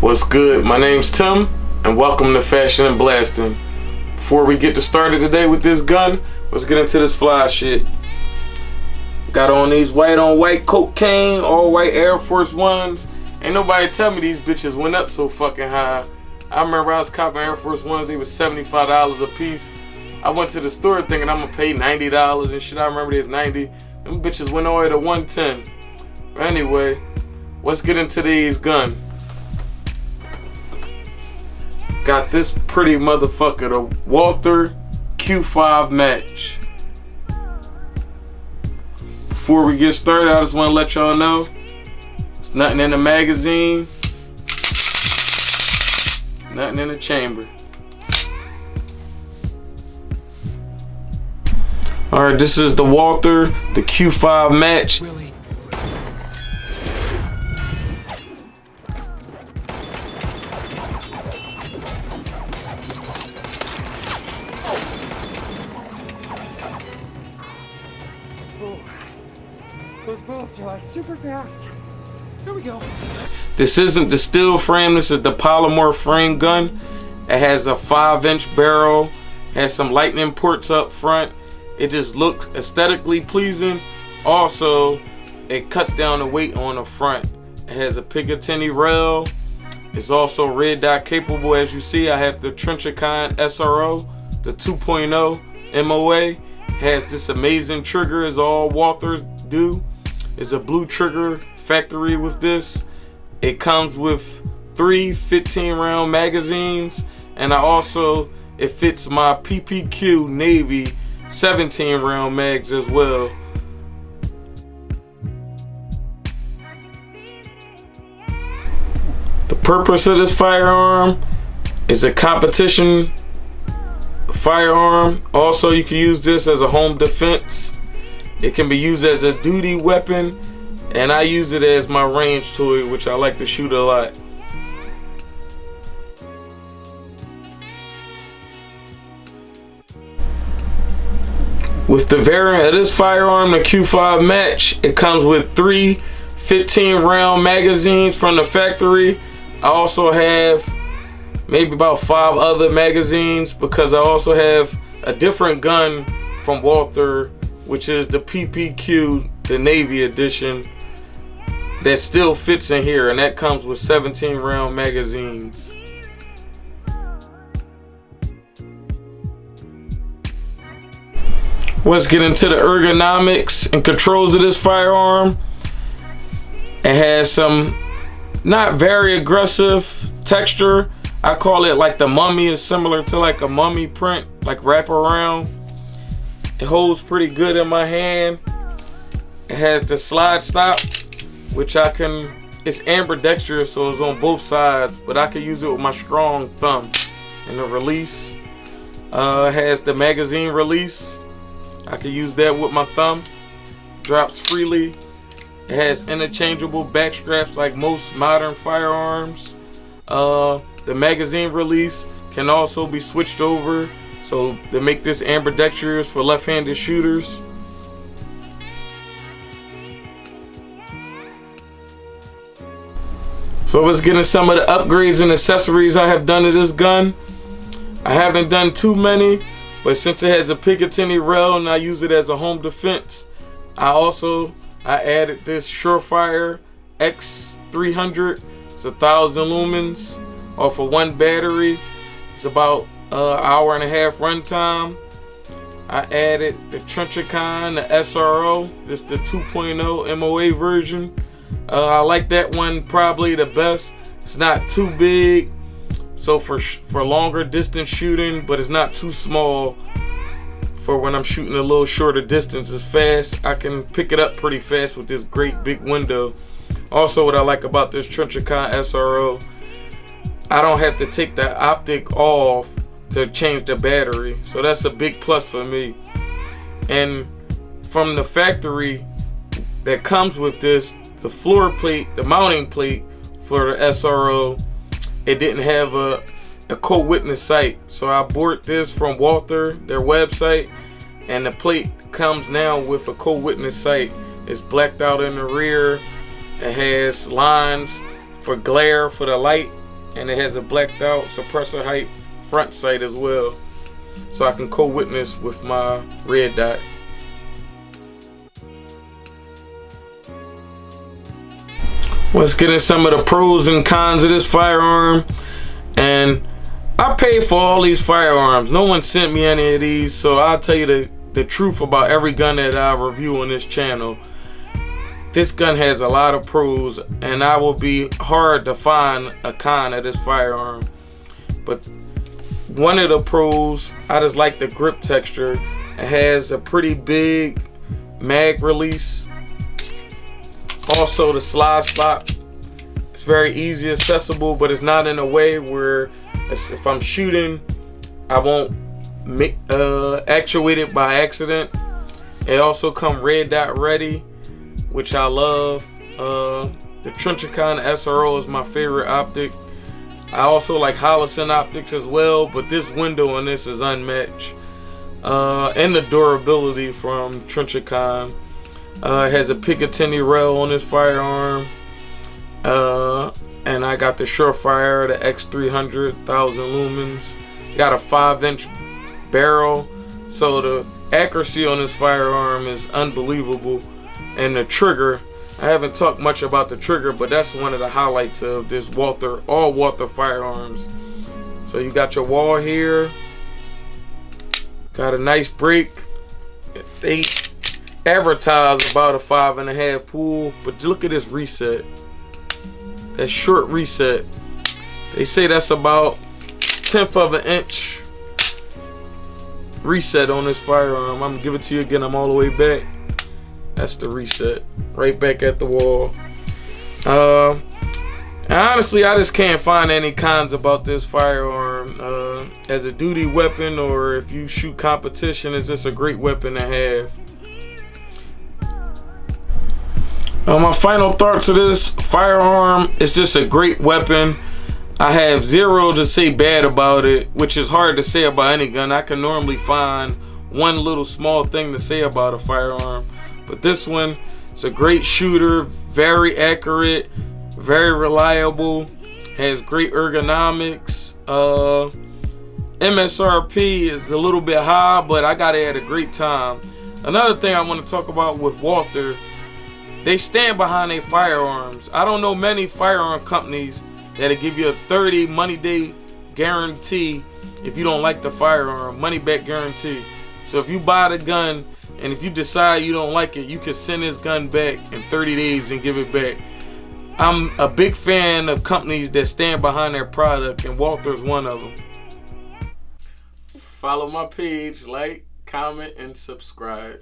What's good? My name's Tim, and welcome to Fashion and Blasting. Before we get started today with this gun, let's get into this fly shit. Got on these white on white cocaine, all white Air Force Ones. Ain't nobody tell me these bitches went up so fucking high. I remember I was copping Air Force Ones, they was $75 a piece. I went to the store thinking I'm gonna pay $90 and shit. I remember they was 90. Them bitches went all the way to 110. But anyway, let's get into these gun. Got this pretty motherfucker, the Walther Q5 Match. Before we get started, I just want to let y'all know there's nothing in the magazine, nothing in the chamber. Alright, this is the Walther, the Q5 Match. Those bullets are like super fast. Here we go. This isn't the steel frame, this is the polymer frame gun. It has a 5-inch barrel, has some lightning ports up front. It just looks aesthetically pleasing. Also, it cuts down the weight on the front. It has a Picatinny rail. It's also red dot capable. As you see, I have the Trenchicon SRO, the 2.0 MOA. Has this amazing trigger, as all Walthers do. It's a blue trigger factory with this. It comes with 3 15-round magazines, and it fits my PPQ Navy 17-round mags as well. The purpose of this firearm is a competition firearm. Also, you can use this as a home defense. It can be used as a duty weapon, and I use it as my range toy, which I like to shoot a lot. With the variant of this firearm, the Q5 Match, it comes with 3 15-round magazines from the factory. I also have maybe about 5 other magazines because I also have a different gun from Walther, which is the PPQ, the Navy edition, that still fits in here, and that comes with 17-round magazines. Let's get into the ergonomics and controls of this firearm. It has some not very aggressive texture. I call it like the mummy, is similar to like a mummy print, like wraparound. It holds pretty good in my hand. It has the slide stop, which it's ambidextrous, so it's on both sides, but I can use it with my strong thumb. And the release, it has the magazine release. I can use that with my thumb. Drops freely. It has interchangeable back straps like most modern firearms. The magazine release can also be switched over, so they make this ambidextrous for left-handed shooters. So let's get into some of the upgrades and accessories I have done to this gun. I haven't done too many, but since it has a Picatinny rail and I use it as a home defense, I added this Surefire X300. It's 1,000 lumens off of 1 battery. It's about an hour and a half runtime. I added the Trenchicon, the SRO. This the 2.0 MOA version. I like that one probably the best. It's not too big, so for longer distance shooting, but it's not too small for when I'm shooting a little shorter distance. It's fast. I can pick it up pretty fast with this great big window. Also, what I like about this Trenchicon SRO, I don't have to take the optic off to change the battery, so that's a big plus for me. And from the factory that comes with this, the floor plate, the mounting plate for the SRO, it didn't have a co-witness sight, so I bought this from Walther, their website, and the plate comes now with a co-witness sight. It's blacked out in the rear. It has lines for glare for the light and it has a blacked out suppressor height front sight as well, so I can co-witness with my red dot. Let's get into some of the pros and cons of this firearm. And I paid for all these firearms. No one sent me any of these, so I'll tell you the truth about every gun that I review on this channel. This gun has a lot of pros, and I will be hard to find a con of this firearm. But one of the pros, I just like the grip texture. It has a pretty big mag release. Also the slide stop. It's very easy accessible, but it's not in a way where if I'm shooting, I won't actuate it by accident. It also comes red dot ready, which I love. The Trenchicon SRO is my favorite optic. I also like Holosun optics as well, but this window on this is unmatched. And the durability from Trenchicon. It has a Picatinny rail on this firearm. And I got the Surefire, the X300 1000 lumens. Got a 5-inch barrel, so the accuracy on this firearm is unbelievable. And the trigger, I haven't talked much about the trigger, but that's one of the highlights of this all Walther firearms. So you got your wall here, got a nice break. They advertise about a 5.5 pull, but look at this reset. That short reset, they say that's about 1/10 of an inch reset on this firearm. I'm gonna give it to you again. I'm all the way back. That's the reset, right back at the wall. Honestly, I just can't find any cons about this firearm. As a duty weapon, or if you shoot competition, it's just a great weapon to have. My final thoughts of this firearm, it's just a great weapon. I have zero to say bad about it, which is hard to say about any gun. I can normally find one little small thing to say about a firearm, but this one, it's a great shooter, very accurate, very reliable, has great ergonomics. MSRP is a little bit high, but I got it at a great time. Another thing I want to talk about with Walther, they stand behind their firearms. I don't know many firearm companies that'll give you a 30 money day guarantee if you don't like the firearm, money back guarantee. So if you buy the gun and if you decide you don't like it, you can send this gun back in 30 days and give it back. I'm a big fan of companies that stand behind their product, and Walther's one of them. Follow my page, like, comment, and subscribe.